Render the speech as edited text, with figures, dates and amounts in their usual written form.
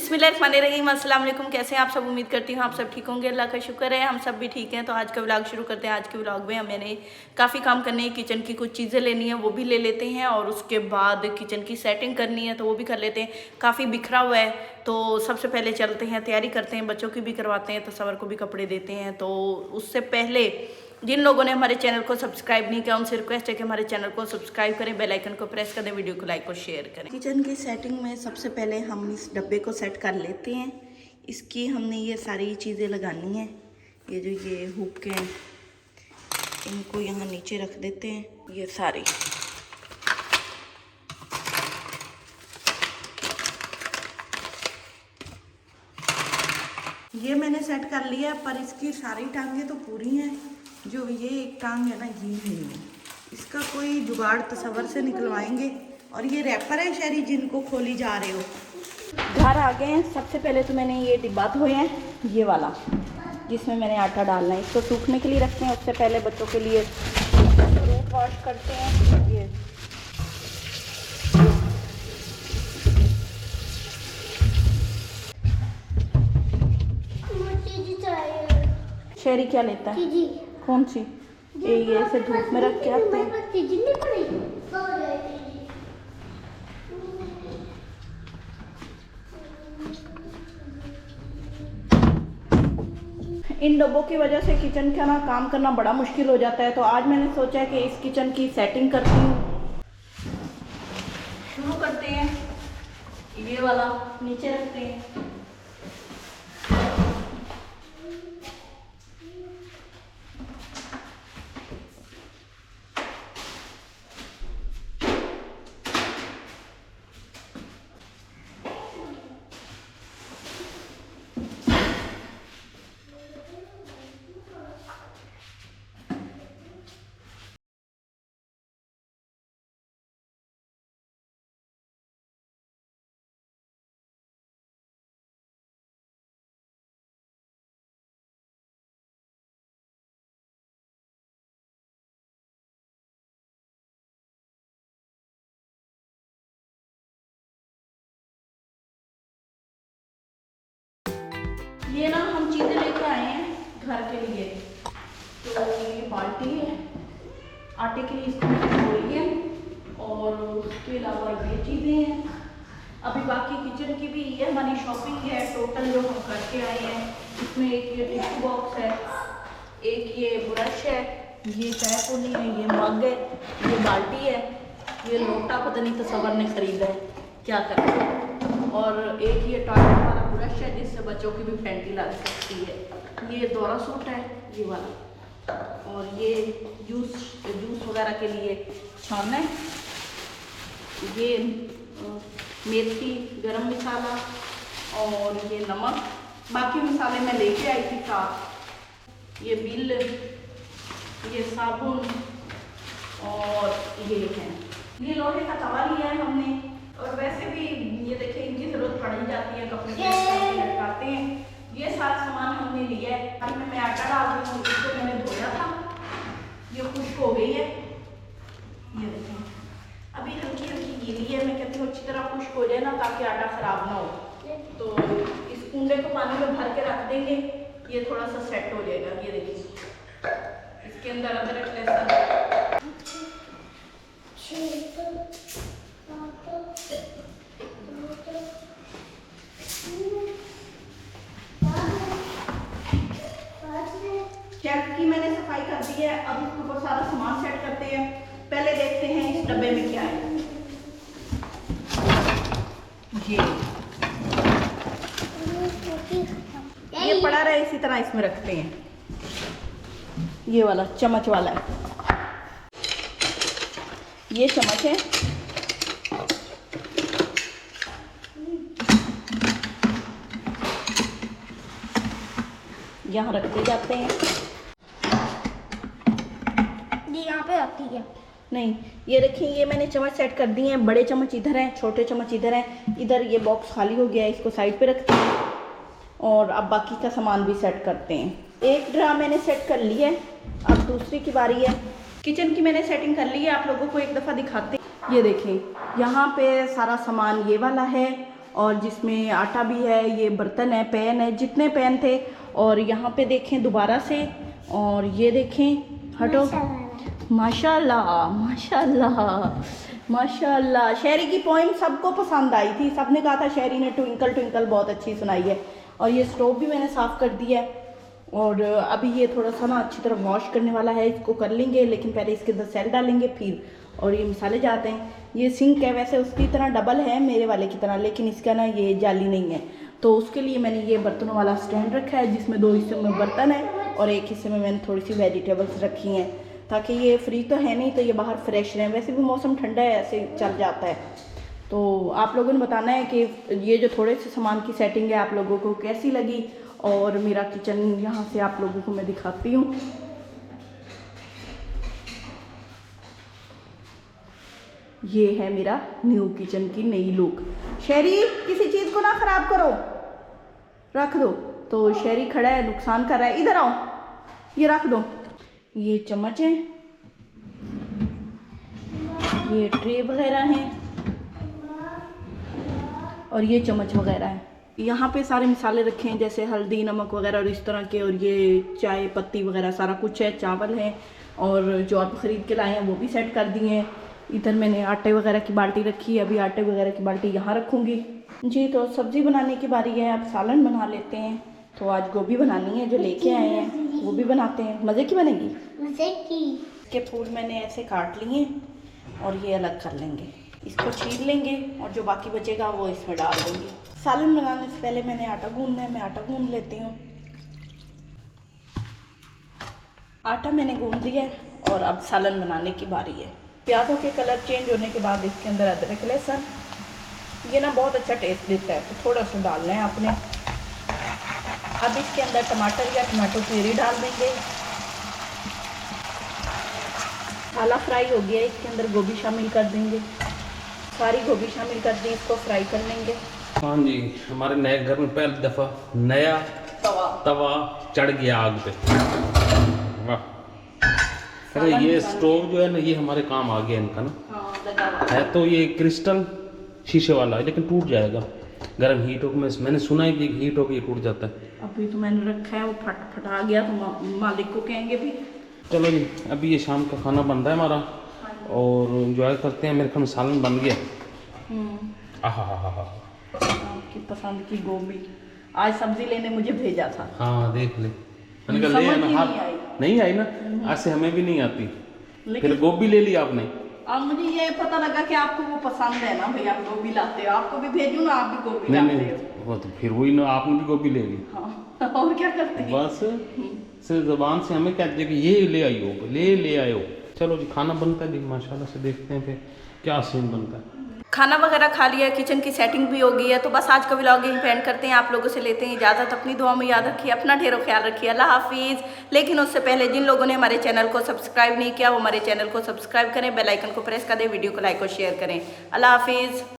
बिस्मिल्लाहिर्रहमानिर्रहीम, अस्सलाम वालेकुम। कैसे हैं आप सब? उम्मीद करती हूँ आप सब ठीक होंगे। अल्लाह का शुक्र है हम सब भी ठीक हैं। तो आज का व्लॉग शुरू करते हैं। आज के व्लॉग में मैंने काफ़ी काम करने हैं। किचन की कुछ चीज़ें लेनी है वो भी ले लेते हैं, और उसके बाद किचन की सेटिंग करनी है तो वो भी कर लेते हैं। काफ़ी बिखरा हुआ है तो सबसे पहले चलते हैं, तैयारी करते हैं, बच्चों की भी करवाते हैं, तसव्वुर को भी कपड़े देते हैं। तो उससे पहले जिन लोगों ने हमारे चैनल को सब्सक्राइब नहीं किया उनसे रिक्वेस्ट है कि हमारे चैनल को सब्सक्राइब करें, बेल आइकन को प्रेस कर दें, वीडियो को लाइक और शेयर करें। किचन की सेटिंग में सबसे पहले हम इस डब्बे को सेट कर लेते हैं। इसकी हमने ये सारी चीज़ें लगानी है। ये जो ये हुक हैं इनको यहाँ नीचे रख देते हैं, ये सारी। ये मैंने सेट कर लिया, पर इसकी सारी टांगें तो पूरी हैं। जो ये एक टांग है ना, ये नहीं है। इसका कोई जुगाड़ तसव्वुर से निकलवाएंगे। और ये रैपर है शहरी जिनको खोली जा रहे हो। घर आ गए हैं। सबसे पहले तो मैंने ये डिब्बा धोए हैं, ये वाला जिसमें मैंने आटा डालना है। इसको सूखने के लिए रखते हैं। उससे पहले बच्चों के लिए रूट वॉश करते हैं। ये शहरी क्या लेता है? कौन सी? ये ऐसे धूप में रख के आते हैं। इन डब्बों की वजह से किचन का ना काम करना बड़ा मुश्किल हो जाता है। तो आज मैंने सोचा है कि इस किचन की सेटिंग करती हूँ। शुरू करते हैं। ये वाला नीचे रखते हैं। ये ना हम चीज़ें लेके आए हैं घर के लिए। तो ये बाल्टी है, आटे के लिए इसको धोई है, और उसके अलावा ये चीज़ें हैं। अभी बाकी किचन की भी ये हमारी शॉपिंग है टोटल जो हम करके आए हैं। इसमें एक ये टिश्यू बॉक्स है, एक ये ब्रश है, ये चाय पुनी है, ये मग है, ये बाल्टी है, ये लोटा पता नहीं तसव्वुर ने खरीदा है, क्या करें। और एक ये टॉयलेट वाला ब्रश है जिससे बच्चों की भी फैंटी लग सकती है। ये दोहरा सूट है ये वाला, और ये जूस वगैरह के लिए छानना है। ये मेथी, गरम मसाला और ये नमक, बाकी मसाले मैं लेके आई थी साथ। ये बिल, ये साबुन, और ये है ये लोहे का तवा लिया है हमने। और वैसे भी ये देखिए इनकी जरूरत पड़ ही जाती है, कपड़े लटकाते हैं। ये सारा सामान हमने लिया है। अभी मैं आटा डाल रही हूँ, इसको मैंने धोया था, ये खुश्क हो गई है। ये देखें अभी हल्की हल्की गीली है। मैं कहती हूँ अच्छी तरह खुश्क हो जाए ना, ताकि आटा खराब ना हो। तो इस कुंडे को पानी में भर के रख देंगे, ये थोड़ा सा सेट हो जाएगा। ये देखिए इसके अंदर अदरक लहसुन चेक की मैंने सफाई कर दी है। अब इसके ऊपर सारा सामान सेट करते हैं। पहले देखते हैं इस डब्बे में क्या है। ये पड़ा रहे इसी तरह इसमें रखते हैं। ये वाला चम्मच वाला है, ये चम्मच है। यहाँ रखते जाते हैं। ये यहाँ पे रखती है नहीं, ये देखिए ये मैंने चम्मच सेट कर दिए हैं। बड़े चम्मच इधर हैं, छोटे चम्मच इधर हैं। इधर ये बॉक्स खाली हो गया है, इसको साइड पे रखते हैं। और अब बाकी का सामान भी सेट करते हैं। एक ड्रा मैंने सेट कर लिया है, अब दूसरी की बारी है। किचन की मैंने सेटिंग कर ली है, आप लोगों को एक दफ़ा दिखाते हैं। ये देखें यहाँ पे सारा सामान ये वाला है, और जिसमें आटा भी है, ये बर्तन है, पैन है, जितने पैन थे। और यहाँ पे देखें दोबारा से, और ये देखें, हटो, माशाल्लाह माशाल्लाह माशाल्लाह। शेरी की पोइम सबको पसंद आई थी, सबने कहा था शेरी ने ट्विंकल ट्विंकल बहुत अच्छी सुनाई है। और ये स्टोव भी मैंने साफ़ कर दिया है, और अभी ये थोड़ा सा ना अच्छी तरह वॉश करने वाला है, इसको कर लेंगे, लेकिन पहले इसके अंदर सेल डालेंगे फिर। और ये मसाले जाते हैं। ये सिंक है, वैसे उसकी तरह डबल है मेरे वाले की तरह, लेकिन इसका ना ये जाली नहीं है, तो उसके लिए मैंने ये बर्तनों वाला स्टैंड रखा है, जिसमें 2 हिस्से में बर्तन है और एक हिस्से में मैंने थोड़ी सी वेजिटेबल्स रखी हैं, ताकि ये फ्री तो है नहीं, तो ये बाहर फ्रेश रहें। वैसे भी मौसम ठंडा है, ऐसे चल जाता है। तो आप लोगों ने बताना है कि ये जो थोड़े से सामान की सेटिंग है आप लोगों को कैसी लगी। और मेरा किचन यहाँ से आप लोगों को मैं दिखाती हूँ। ये है मेरा न्यू किचन की नई लुक। शेरी किसी चीज़ को ना ख़राब करो, रख दो। तो शेरी खड़ा है, नुकसान कर रहा है, इधर आओ, ये रख दो। ये चम्मच है, ये ट्रे वगैरह हैं, और ये चम्मच वगैरह है। यहाँ पे सारे मसाले रखे हैं, जैसे हल्दी, नमक वगैरह और इस तरह के, और ये चाय पत्ती वगैरह सारा कुछ है। चावल है, और जो आप ख़रीद के लाए हैं वो भी सेट कर दिए हैं। इधर मैंने आटे वगैरह की बाल्टी रखी है, अभी आटे वगैरह की बाल्टी यहाँ रखूँगी जी। तो सब्ज़ी बनाने की बारी है, अब सालन बना लेते हैं। तो आज गोभी बनानी है, जो लेके आए हैं वो भी बनाते हैं। मज़े की बनेगी, मजे की। के फूल मैंने ऐसे काट लिए और ये अलग कर लेंगे, इसको छील लेंगे, और जो बाकी बचेगा वो इसमें डाल देंगे। सालन बनाने से पहले मैंने आटा गूंदना है, मैं आटा गूंद लेती हूँ। आटा मैंने गूंद दिया है, और अब सालन बनाने की बारी है। प्याज़ों के कलर चेंज होने के बाद इसके अंदर अदरक लहसुन, ये ना बहुत अच्छा टेस्ट देता है, तो थोड़ा सा डालना है आपने। अब इसके अंदर टमाटर या टमाटो प्यूरी डाल देंगे। आला फ्राई हो गया, इसके अंदर गोभी शामिल कर देंगे, सारी गोभी शामिल कर दी, इसको फ्राई कर लेंगे। हाँ जी, हमारे नए घर में पहली दफ़ा नया तवा चढ़ गया आग पे। वाह! अरे ये स्टोव जो है ना, ये हमारे काम आ गया इनका ना। हाँ, लगा हुआ है तो ये क्रिस्टल शीशे वाला है, लेकिन टूट जाएगा गर्म हीट हो। मैंने सुना है कि हीट होकर ये टूट जाता है। अभी तो मैंने रखा है, वो फटा गया तो मालिक को कहेंगे भी। चलो जी, अभी ये शाम का खाना बन रहा है हमारा, और इंजॉय करते हैं। मेरे ख्याल में सालन बन गया। आहा हा हा हा। आपकी पसंद की गोभी, आज सब्जी लेने मुझे भेजा था। हाँ देख ले, मैंने कहा समझ ले ही आना। नहीं आई। नहीं आई ना, आज से हमें भी नहीं आती। लेकिन फिर गोभी ले ली आपने। अब मुझे ये पता लगा कि आपको वो पसंद है ना भाई, आप गोभी लाते हो, आपको भी भेजूँ ना, आप भी गोभी नहीं लाते नहीं, हो। वो तो फिर वही ना, आपने भी गोभी ले ली। हाँ, और क्या करते हैं। बस सिर्फ ज़बान से हमें कहते हैं कि ये ले आई हो, ले आयो। चलो जी, खाना बनता है जी, माशाल्लाह से। देखते हैं फिर क्या सीन बनता है। खाना वगैरह खा लिया, किचन की सेटिंग भी हो गई है। तो बस आज का व्लॉग यहीं पे एंड करते हैं। आप लोगों से लेते हैं इजाज़त। अपनी दुआ में याद रखिए, अपना ढेरों ख्याल रखिए। अल्लाह हाफिज़। लेकिन उससे पहले जिन लोगों ने हमारे चैनल को सब्सक्राइब नहीं किया, वो हमारे चैनल को सब्सक्राइब करें, बेल आइकन को प्रेस कर दें, वीडियो को लाइक और शेयर करें। अल्लाह हाफिज़।